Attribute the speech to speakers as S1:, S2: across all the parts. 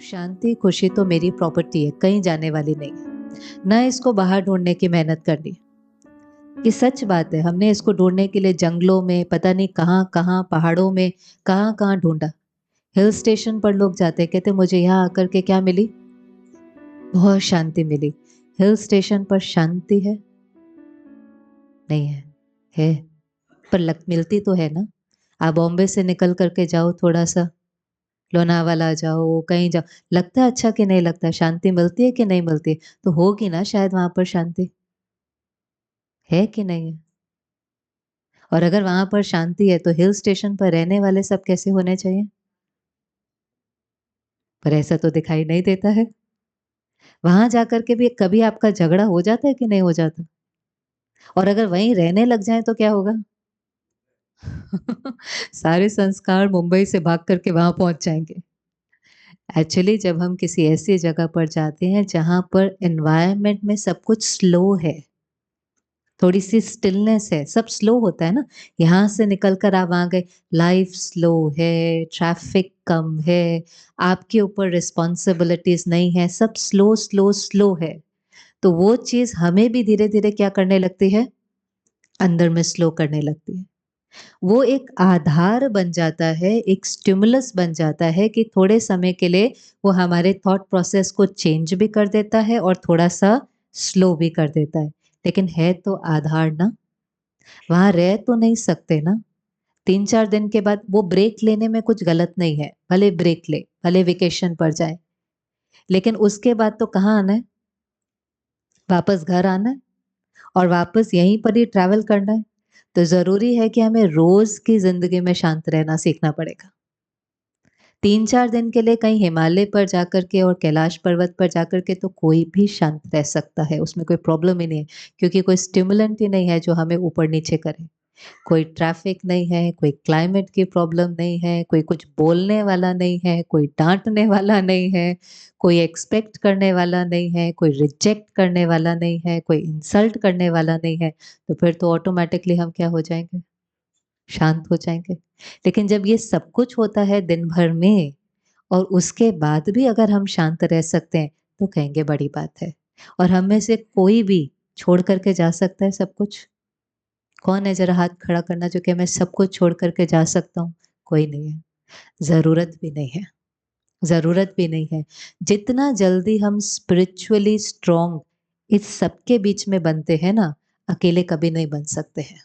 S1: शांति खुशी तो मेरी प्रॉपर्टी है, कहीं जाने वाली नहीं है। ना इसको बाहर ढूंढने की मेहनत करनी। ये सच बात है, हमने इसको ढूंढने के लिए जंगलों में पता नहीं कहाँ कहाँ पहाड़ों में कहाँ कहाँ ढूंढा। हिल स्टेशन पर लोग जाते कहते मुझे यहाँ आकर के क्या मिली, बहुत शांति मिली। हिल स्टेशन पर शांति है नहीं है? है, पर लग मिलती तो है ना। आप बॉम्बे से निकल करके जाओ, थोड़ा सा लोनावाला जाओ, कहीं जाओ, लगता है अच्छा कि नहीं लगता, शांति मिलती है कि नहीं मिलती? तो होगी ना शायद वहां पर शांति, है कि नहीं है? और अगर वहां पर शांति है तो हिल स्टेशन पर रहने वाले सब कैसे होने चाहिए? पर ऐसा तो दिखाई नहीं देता है। वहां जाकर के भी कभी आपका झगड़ा हो जाता है कि नहीं हो जाता? और अगर वहीं रहने लग जाए तो क्या होगा? सारे संस्कार मुंबई से भाग करके वहां पहुंच जाएंगे। एक्चुअली जब हम किसी ऐसी जगह पर जाते हैं जहां पर एनवायरनमेंट में सब कुछ स्लो है, थोड़ी सी स्टिलनेस है, सब स्लो होता है ना। यहाँ से निकल कर आप वहाँ गए, लाइफ स्लो है, ट्रैफिक कम है, आपके ऊपर रिस्पॉन्सिबिलिटीज नहीं है, सब स्लो स्लो स्लो है। तो वो चीज हमें भी धीरे धीरे क्या करने लगती है, अंदर में स्लो करने लगती है। वो एक आधार बन जाता है, एक स्टिमुलस बन जाता है कि थोड़े समय के लिए वो हमारे थॉट प्रोसेस को चेंज भी कर देता है और थोड़ा सा स्लो भी कर देता है। लेकिन है तो आधार ना, वहां रह तो नहीं सकते ना। 3-4 दिन के बाद वो ब्रेक लेने में कुछ गलत नहीं है, भले ब्रेक ले, भले वेकेशन पर जाए, लेकिन उसके बाद तो कहाँ आना है? वापस घर आना है और वापस यहीं पर ही ट्रैवल करना है। तो जरूरी है कि हमें रोज की जिंदगी में शांत रहना सीखना पड़ेगा। 3-4 दिन के लिए कहीं हिमालय पर जाकर के और कैलाश पर्वत पर जाकर के तो कोई भी शांत रह सकता है, उसमें कोई प्रॉब्लम ही नहीं है, क्योंकि कोई स्टिमुलेंट ही नहीं है जो हमें ऊपर नीचे करे। कोई ट्रैफिक नहीं है, कोई क्लाइमेट की प्रॉब्लम नहीं है, कोई कुछ बोलने वाला नहीं है, कोई डांटने वाला नहीं है, कोई एक्सपेक्ट करने वाला नहीं है, कोई रिजेक्ट करने वाला नहीं है, कोई इंसल्ट करने वाला नहीं है। तो फिर तो ऑटोमेटिकली हम क्या हो जाएंगे, शांत हो जाएंगे। लेकिन जब ये सब कुछ होता है दिन भर में और उसके बाद भी अगर हम शांत रह सकते हैं तो कहेंगे बड़ी बात है। और हम में से कोई भी छोड़ करके जा सकता है सब कुछ? कौन है, जरा हाथ खड़ा करना जो कि मैं सब कुछ छोड़ करके जा सकता हूँ? कोई नहीं है, जरूरत भी नहीं है, जरूरत भी नहीं है। जितना जल्दी हम स्पिरिचुअली स्ट्रोंग इस सबके बीच में बनते हैं ना, अकेले कभी नहीं बन सकते हैं,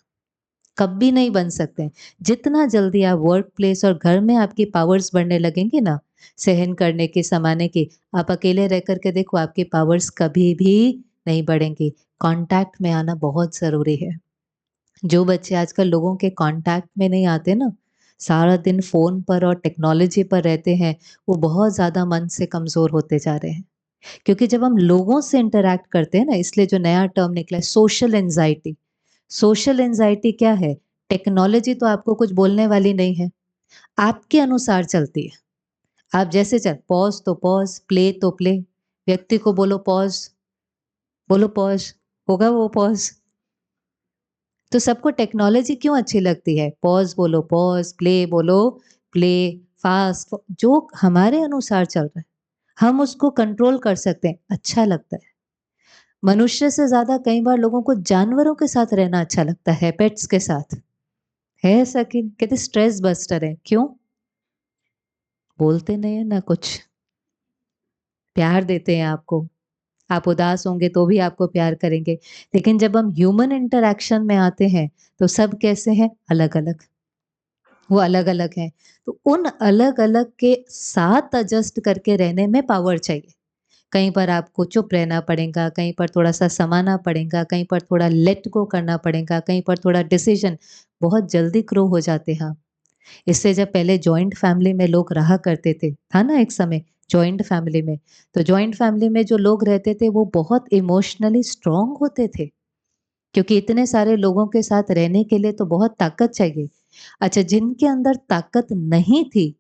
S1: कभी नहीं बन सकते हैं। जितना जल्दी आप वर्क प्लेस और घर में आपकी पावर्स बढ़ने लगेंगे ना, सहन करने की, समाने की, आप अकेले रह करके देखो आपकी पावर्स कभी भी नहीं बढ़ेंगी। कांटेक्ट में आना बहुत जरूरी है। जो बच्चे आजकल लोगों के कांटेक्ट में नहीं आते ना, सारा दिन फोन पर और टेक्नोलॉजी पर रहते हैं, वो बहुत ज्यादा मन से कमजोर होते जा रहे हैं। क्योंकि जब हम लोगों से इंटरेक्ट करते हैं ना, इसलिए जो नया टर्म निकला है सोशल एंजाइटी। सोशल एंजाइटी क्या है? टेक्नोलॉजी तो आपको कुछ बोलने वाली नहीं है, आपके अनुसार चलती है। आप जैसे चल, पॉज तो पॉज, प्ले तो प्ले, व्यक्ति को बोलो पॉज, बोलो पॉज, होगा वो पॉज। तो सबको टेक्नोलॉजी क्यों अच्छी लगती है? पॉज बोलो पॉज, प्ले बोलो प्ले, फास्ट, जो हमारे अनुसार चल रहा है हम उसको कंट्रोल कर सकते हैं, अच्छा लगता है। मनुष्य से ज्यादा कई बार लोगों को जानवरों के साथ रहना अच्छा लगता है, पेट्स के साथ। है ऐसा कि कहते स्ट्रेस बस्टर है, क्यों? बोलते नहीं है ना कुछ, प्यार देते हैं आपको, आप उदास होंगे तो भी आपको प्यार करेंगे। लेकिन जब हम ह्यूमन इंटरेक्शन में आते हैं तो सब कैसे हैं, अलग अलग, वो अलग अलग हैं। तो उन अलग अलग के साथ एडजस्ट करके रहने में पावर चाहिए। कहीं पर आपको चुप रहना पड़ेगा, कहीं पर थोड़ा सा समाना पड़ेगा, कहीं पर थोड़ा लेट गो करना पड़ेगा, कहीं पर थोड़ा डिसीजन, बहुत जल्दी ग्रो हो जाते हैं। इससे जब पहले जॉइंट फैमिली में लोग रहा करते थे, था ना एक समय जॉइंट फैमिली में, तो जॉइंट फैमिली में जो लोग रहते थे वो बहुत इमोशनली स्ट्रांग होते थे, क्योंकि इतने सारे लोगों के साथ रहने के लिए तो बहुत ताकत चाहिए। अच्छा, जिनके अंदर ताकत नहीं थी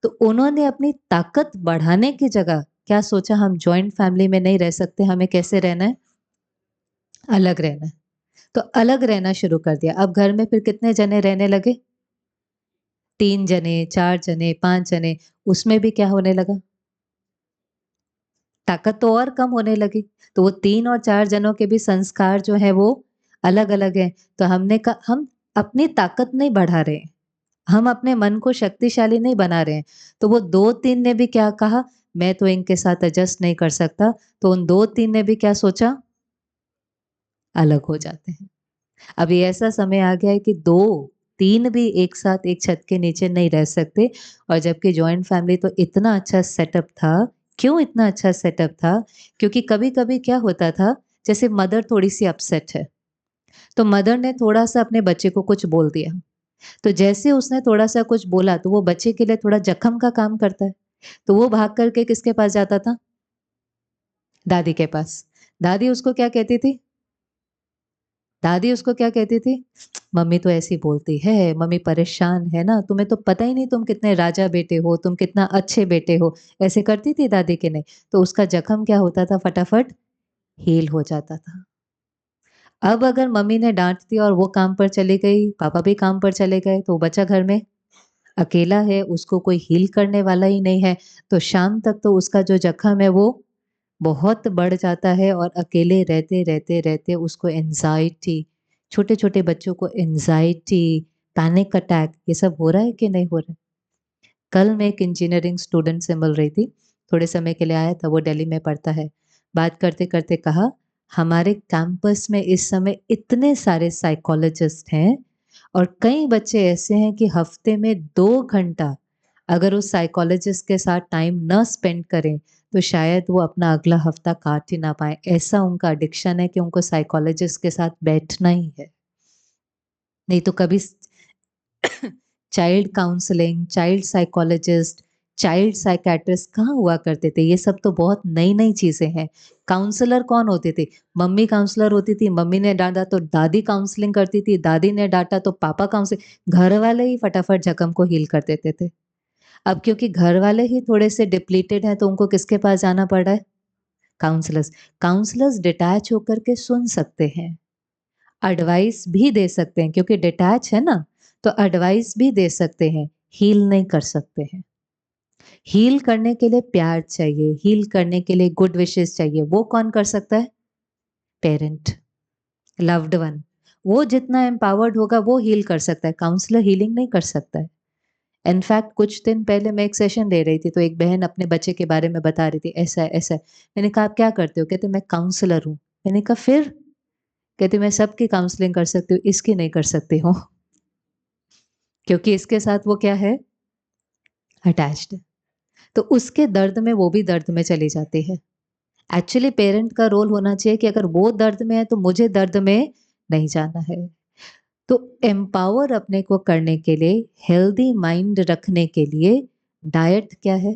S1: तो उन्होंने अपनी ताकत बढ़ाने की जगह क्या सोचा, हम जॉइंट फैमिली में नहीं रह सकते, हमें कैसे रहना है, अलग रहना है। तो अलग रहना शुरू कर दिया। अब घर में फिर कितने जने रहने लगे, 3 जने, 4 जने, 5 जने, उसमें भी क्या होने लगा, ताकत तो और कम होने लगी। तो वो 3 और 4 जनों के भी संस्कार जो हैं वो अलग-अलग हैं। तो हमने कहा हम अपनी ताकत नहीं बढ़ा रहे हैं, हम अपने मन को शक्तिशाली नहीं बना रहे हैं। तो वो 2-3 ने भी क्या कहा, मैं तो इनके साथ एडजस्ट नहीं कर सकता। तो उन 2-3 ने भी क्या सोचा, अलग हो जाते हैं। अब ये ऐसा समय आ गया है कि 2-3 भी एक साथ एक छत के नीचे नहीं रह सकते और जबकि जॉइंट फैमिली तो इतना अच्छा सेटअप था। क्यों इतना अच्छा सेटअप था? क्योंकि कभी-कभी क्या होता था, जैसे मदर थोड़ी-सी अपसेट है, तो मदर ने थोड़ा-सा अपने बच्चे को कुछ बोल दिया। तो जैसे उसने थोड़ा-सा कुछ बोला तो वो बच्चे के लिए थोड़ा जख्म का काम करता है। तो वो भाग कर के किसके पास जाता था? दादी के पास। दादी उसको क्या कहती थी? दादी उसको क्या कहती थी? मम्मी तो ऐसी बोलती है, मम्मी परेशान है ना, तुम्हें तो पता ही नहीं तुम कितने राजा बेटे हो, तुम कितना अच्छे बेटे हो। ऐसे करती थी दादी कि नहीं? तो उसका जख्म क्या होता था फटाफट हील हो जाता था। अब अगर मम्मी ने डाँट दिया और वो काम पर चली गई, पापा भी काम पर चले गए, तो वो बचा घर में, अकेला है, उसको कोई हील करने वाला ही नहीं है, तो शाम तक तो उसका जो जख्म है वो बहुत बढ़ जाता है और अकेले रहते उसको एंग्ज़ायटी, छोटे-छोटे बच्चों को एंग्ज़ायटी, पैनिक अटैक ये सब हो रहा है कि नहीं हो रहा है? कल मैं एक इंजीनियरिंग स्टूडेंट से मिल रही थी, थोड़े समय के लिए आया था, वो दिल्ली में पढ़ता है। बात करते-करते कहा, हमारे कैंपस में इस समय इतने सारे साइकोलॉजिस्ट हैं और कई बच्चे ऐसे हैं कि हफ्ते में 2 घंटा अगर उस साइकोलॉजिस्ट के साथ टाइम न स्पेंड करें, तो शायद वो अपना अगला हफ्ता काट ही ना पाएँ। ऐसा उनका एडिक्शन है कि उनको साइकोलॉजिस्ट के साथ बैठना ही है। नहीं तो कभी child counselling, child psychologist, child psychiatrist कहाँ हुआ करते थे? ये सब तो बहुत नई-नई चीज़ें हैं। काउंसलर कौन होते थे? मम्मी काउंसलर होती थी, मम्मी ने डाँटा तो दादी काउंसलिंग करती थी, दादी ने डाँटा तो पापा काउंसलिंग घर वाले ही फटाफट जख्म को हील कर देते थे। अब क्योंकि घर वाले ही थोड़े से डिप्लीटेड हैं, तो उनको किसके पास जाना पड़ रहा है? काउंसलर्स। काउंसलर्स डिटैच होकर के सुन सकते हैं। एडवाइस भी दे सकते हैं क्योंकि डिटैच है ना, तो एडवाइस भी दे सकते हैं, हील नहीं कर सकते हैं। हील करने के लिए प्यार चाहिए, हील करने के लिए गुड विशेस चाहिए, वो कौन कर सकता है? Parent, loved one. वो जितना एम्पावर्ड होगा वो हील कर सकता है, काउंसलर हीलिंग नहीं कर सकता है। इनफैक्ट कुछ दिन पहले मैं एक सेशन दे रही थी, तो एक बहन अपने बच्चे के बारे में बता रही थी, ऐसा है, ऐसा है। मैंने कहा, "आप क्या करते हो?" कहते, "मैं काउंसलर हूँ।" मैंने कहा, "फिर?" कहती, "मैं सबकी काउंसलिंग कर सकती हूँ, इसकी नहीं कर सकती हूँ।" क्योंकि इसके साथ वो क्या है? अटैच्ड है। तो उसके दर्द में वो भी दर्द में चली जाती है। एक्चुअली पेरेंट का रोल होना चाहिए कि अगर वो दर्द में है तो मुझे दर्द में नहीं जाना है। तो एम्पावर अपने को करने के लिए, हेल्दी माइंड रखने के लिए डाइट क्या है?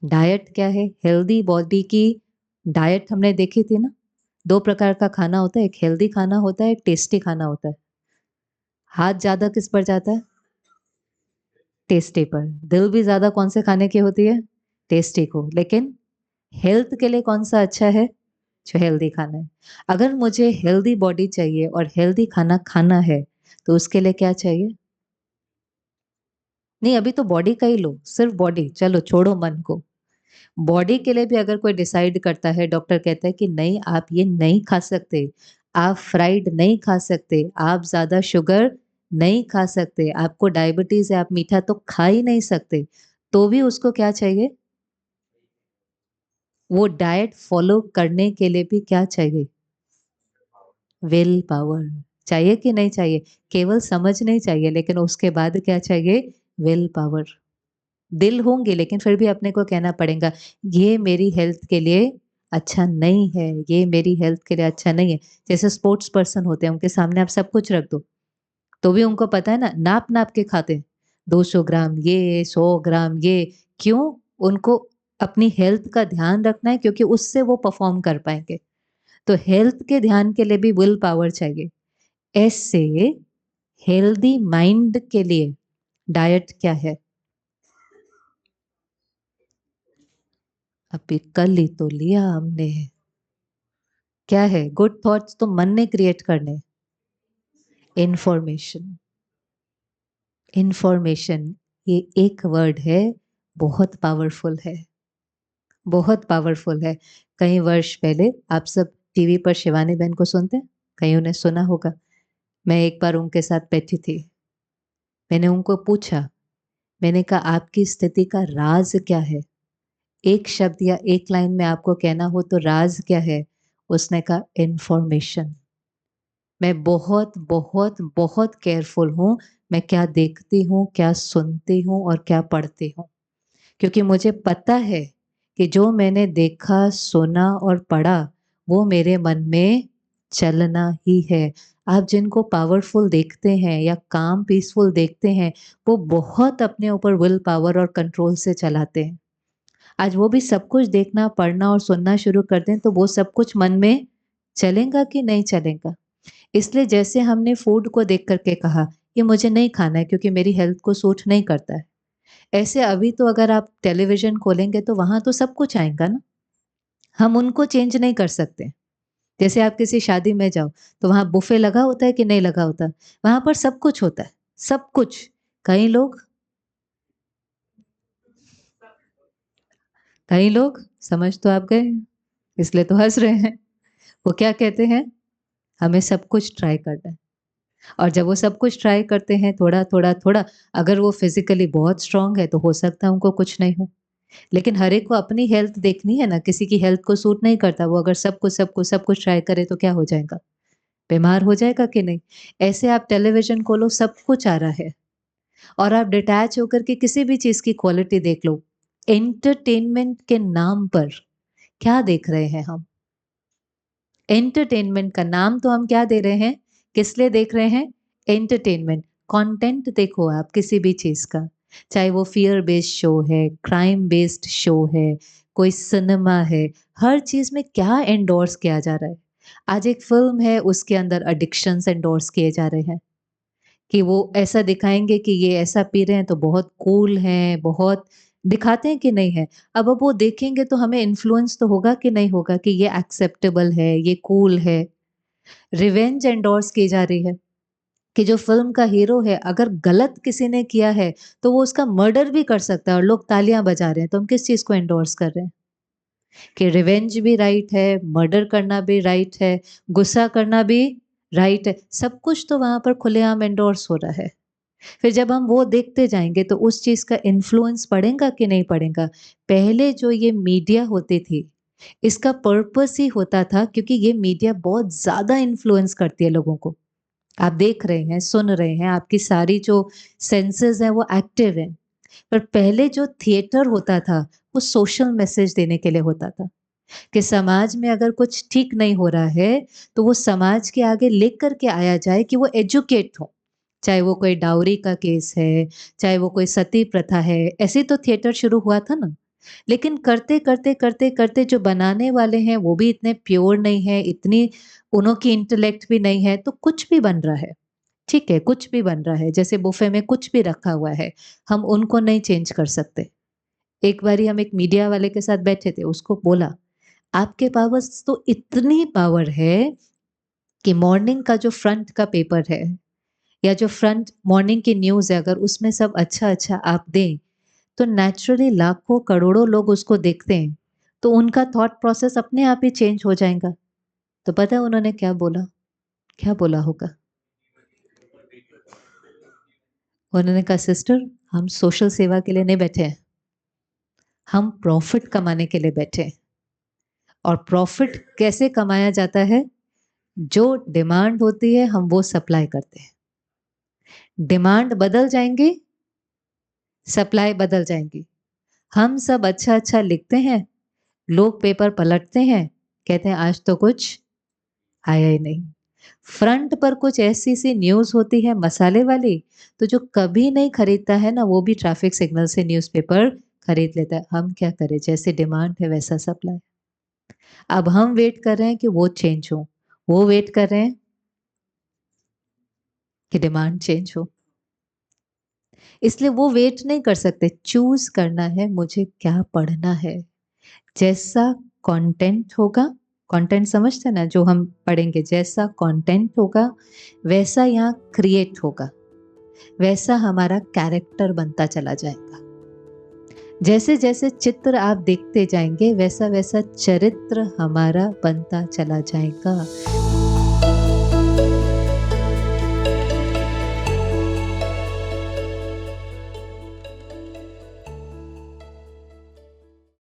S1: डाइट क्या है? हेल्दी बॉडी की डाइट हमने देखी थी ना? 2 प्रकार का खाना होता है, एक हेल्दी खाना होता है, एक टेस्टी खाना होता है। हाथ ज़्यादा किस पर जाता है? टेस्टी पर। दिल भी ज़्यादा कौन से खाने की होती है? टेस्टी को। लेकिन हेल्थ के लिए कौन-सा अच्छा है? जो हेल्दी खाना है। अगर मुझे हेल्दी बॉडी चाहिए और हेल्दी खाना खाना है, तो उसके लिए क्या चाहिए? नहीं, अभी तो बॉडी का ही लो, सिर्फ़ बॉडी, चलो छोड़ो मन को। बॉडी के लिए भी अगर कोई डिसाइड करता है, डॉक्टर कहता है कि नहीं आप ये नहीं खा सकते, आप फ्राइड नहीं खा सकते, आप ज़्यादा शुगर नहीं खा सकते, आपको डायबिटीज़ है, आप मीठा तो खा ही नहीं सकते, तो भी उसको क्या चाहिए? वो डाइट फ़ॉलो करने के लिए भी क्या चाहिए? विल पावर चाहिए कि नहीं चाहिए? केवल समझ नहीं चाहिए, लेकिन उसके बाद क्या चाहिए? Will power. दिल होंगे लेकिन फिर भी अपने को कहना पड़ेगा, ये मेरी हेल्थ के लिए अच्छा नहीं है, ये मेरी हेल्थ के लिए अच्छा नहीं है। जैसे स्पोर्ट्स पर्सन होते हैं, उनके सामने आप सब कुछ रख दो, तो भी उनको पता है ना, नाप-नाप के खाते हैं। 200 ग्राम ये, 100 ग्राम ये, क्यों? उनको अपनी हेल्थ का ध्यान रखना है क्योंकि उससे वो परफ़ॉर्म कर पाएँगे। तो हेल्थ के ध्यान के लिए भी विल पावर चाहिए। ऐसे हेल्दी माइंड के लिए डाइट क्या है? अभी कल ही तो लिया हमने। क्या है? गुड थॉट्स तो मन ने क्रिएट करने। इन्फॉर्मेशन, इन्फॉर्मेशन ये एक वर्ड है, बहुत पावरफुल है। बहुत पावरफुल है। कई वर्ष पहले आप सब टीवी पर शिवानी बहन को सुनते हैं? कहीं उन्हें सुना होगा। मैं एक बार उनके साथ बैठी थी। मैंने उनको पूछा, मैंने कहा आपकी स्थिति का राज क्या है? एक शब्द या एक लाइन में आपको कहना हो तो राज क्या है? उसने कहा इन्फॉर्मेशन। मैं बहुत, बहुत, बहुत केयरफुल हूँ, मैं क्या देखती हूँ, क्या सुनती हूँ और क्या पढ़ती हूँ। क्योंकि मुझे पता है कि जो मैंने देखा, सुना और पढ़ा, वो मेरे मन में चलना ही है। आप जिनको पावरफुल देखते हैं या काम पीसफुल देखते हैं, वो बहुत अपने ऊपर विल पावर और कंट्रोल से चलाते हैं। आज वो भी सब कुछ देखना, पढ़ना और सुनना शुरू कर दें, तो वो सब कुछ मन में चलेगा कि नहीं चलेगा? इसलिए जैसे हमने फूड को देख कर के कहा, ये मुझे नहीं खाना है क्योंकि मेरी हेल्थ को सूट नहीं करता है। ऐसे अभी तो अगर आप टेलीविज़न खोलेंगे तो वहाँ तो सब कुछ आएगा ना, हम उनको चेंज नहीं कर सकते। जैसे आप किसी शादी में जाओ, तो वहाँ बुफे लगा होता है कि नहीं लगा होता? वहाँ पर सब कुछ होता है, सब कुछ। कई लोग समझ तो आप गए, इसलिए तो हँस रहे हैं। वो क्या कहते हैं? हमें सब कुछ ट्राई करना है। और जब वो सब कुछ ट्राई करते हैं थोड़ा, थोड़ा, थोड़ा, अगर वो फिज़िकली बहुत स्ट्रॉन्ग है तो हो सकता है उनको कुछ नहीं हो। लेकिन हर एक को अपनी हेल्थ देखनी है ना, किसी की हेल्थ को सूट नहीं करता, वो अगर सब कुछ ट्राई करे तो क्या हो जाएगा? बीमार हो जाएगा कि नहीं? ऐसे आप टेलीविज़न खोलो सब कुछ आ रहा है और आप डिटैच होकर के किसी भी चीज़ की क्वालिटी देख लो। एंटरटेनमेंट के नाम पर क्या देख रहे हैं हम? एंटरटेनमेंट का नाम तो हम क्या दे रहे हैं? किस लिए देख रहे हैं? एंटरटेनमेंट। कंटेंट देखो आप किसी भी चीज़ का, चाहे वो फ़ियर बेस्ड शो है, क्राइम बेस्ड शो है, कोई सिनेमा है, हर चीज़ में क्या एंडोर्स किया जा रहा है? आज एक फ़िल्म है उसके अंदर एडिक्शंस एंडोर्स किए जा रहे हैं। कि वो ऐसा दिखाएँगे कि ये ऐसा पी रहे हैं तो बहुत कूल हैं, बहुत दिखाते हैं कि नहीं है। अब वो देखेंगे तो हमें इन्फ्लुएंस तो होगा कि नहीं होगा कि ये एक्सेप्टेबल है, ये कूल है। रिवेंज एंडोर्स की जा रही है कि जो फ़िल्म का हीरो है अगर गलत किसी ने किया है, तो वो उसका मर्डर भी कर सकता है और लोग तालियाँ बजा रहे हैं। तो हम किस चीज़ को एंडोर्स कर रहे हैं? कि रिवेंज भी राइट है, मर्डर करना भी राइट है, गुस्सा करना भी राइट है। सब कुछ तो वहाँ पर खुलेआम एंडोर्स हो रहा है। फिर जब हम वो देखते जाएँगे तो उस चीज़ का इन्फ्लुएंस पड़ेगा कि नहीं पड़ेगा? पहले जो ये मीडिया होती थी, इसका पर्पस ही होता था क्योंकि ये मीडिया बहुत ज़्यादा इन्फ्लुएंस करती है लोगों को। आप देख रहे हैं, सुन रहे हैं, आपकी सारी जो सेंसेस हैं वो एक्टिव हैं। पर पहले जो थिएटर होता था, वो सोशल मैसेज देने के लिए होता था, कि समाज में अगर कुछ ठीक नहीं हो रहा है, तो वो समाज के आगे लेकर के आया जाए कि वो एजुकेट हो। चाहे वो कोई डाउरी का केस है, चाहे वो कोई सती प्रथा है, ऐसे तो थिएटर शुरू हुआ था ना। लेकिन करते-करते जो बनाने वाले हैं वो भी इतने प्योर नहीं है, इतनी उनकी इंटेलेक्ट भी नहीं है, तो कुछ भी बन रहा है। ठीक है, कुछ भी बन रहा है, जैसे बुफे में कुछ भी रखा हुआ है, हम उनको नहीं चेंज कर सकते। एक बारी हम एक मीडिया वाले के साथ बैठे थे, उसको बोला, "आपके पास तो इतनी पावर है कि मॉर्निंग का जो फ्रंट का पेपर है या जो फ्रंट मॉर्निंग की न्यूज़ है, अगर उसमें सब अच्छा-अच्छा आप दें, तो नेचुरली लाखों करोड़ों लोग उसको देखते हैं, तो उनका थॉट प्रोसेस अपने आप ही चेंज हो जाएगा। तो पता है उन्होंने क्या बोला? क्या बोला होगा? उन्होंने कहा सिस्टर हम सोशल सेवा के लिए नहीं बैठे हैं, हम प्रॉफिट कमाने के लिए बैठे हैं। और प्रॉफिट कैसे कमाया जाता है? जो डिमांड होती है हम वो सप्लाई करते हैं। डिमांड बदल जाएँगी, सप्लाई बदल जाएँगी। हम सब अच्छा-अच्छा लिखते हैं, लोग पेपर पलटते हैं, कहते हैं आज तो कुछ आया ही नहीं। फ्रंट पर कुछ ऐसी-सी न्यूज़ होती है मसाले वाली, तो जो कभी नहीं खरीदता है ना, वो भी ट्रैफिक सिग्नल से न्यूज़पेपर खरीद लेता है। हम क्या करें, जैसे डिमांड है वैसा सप्लाई। अब हम वेट कर रहे हैं कि वो चेंज हो, वो वेट कर रहे हैं कि डिमांड चेंज हो। इसलिए वो वेट नहीं कर सकते, चूज़ करना है मुझे क्या पढ़ना है। जैसा कंटेंट होगा, कंटेंट समझते हैं ना जो हम पढ़ेंगे, जैसा कंटेंट होगा, वैसा यहाँ क्रिएट होगा, वैसा हमारा कैरेक्टर बनता चला जाएगा। जैसे-जैसे चित्र आप देखते जाएँगे, वैसा-वैसा चरित्र हमारा बनता चला जाएगा।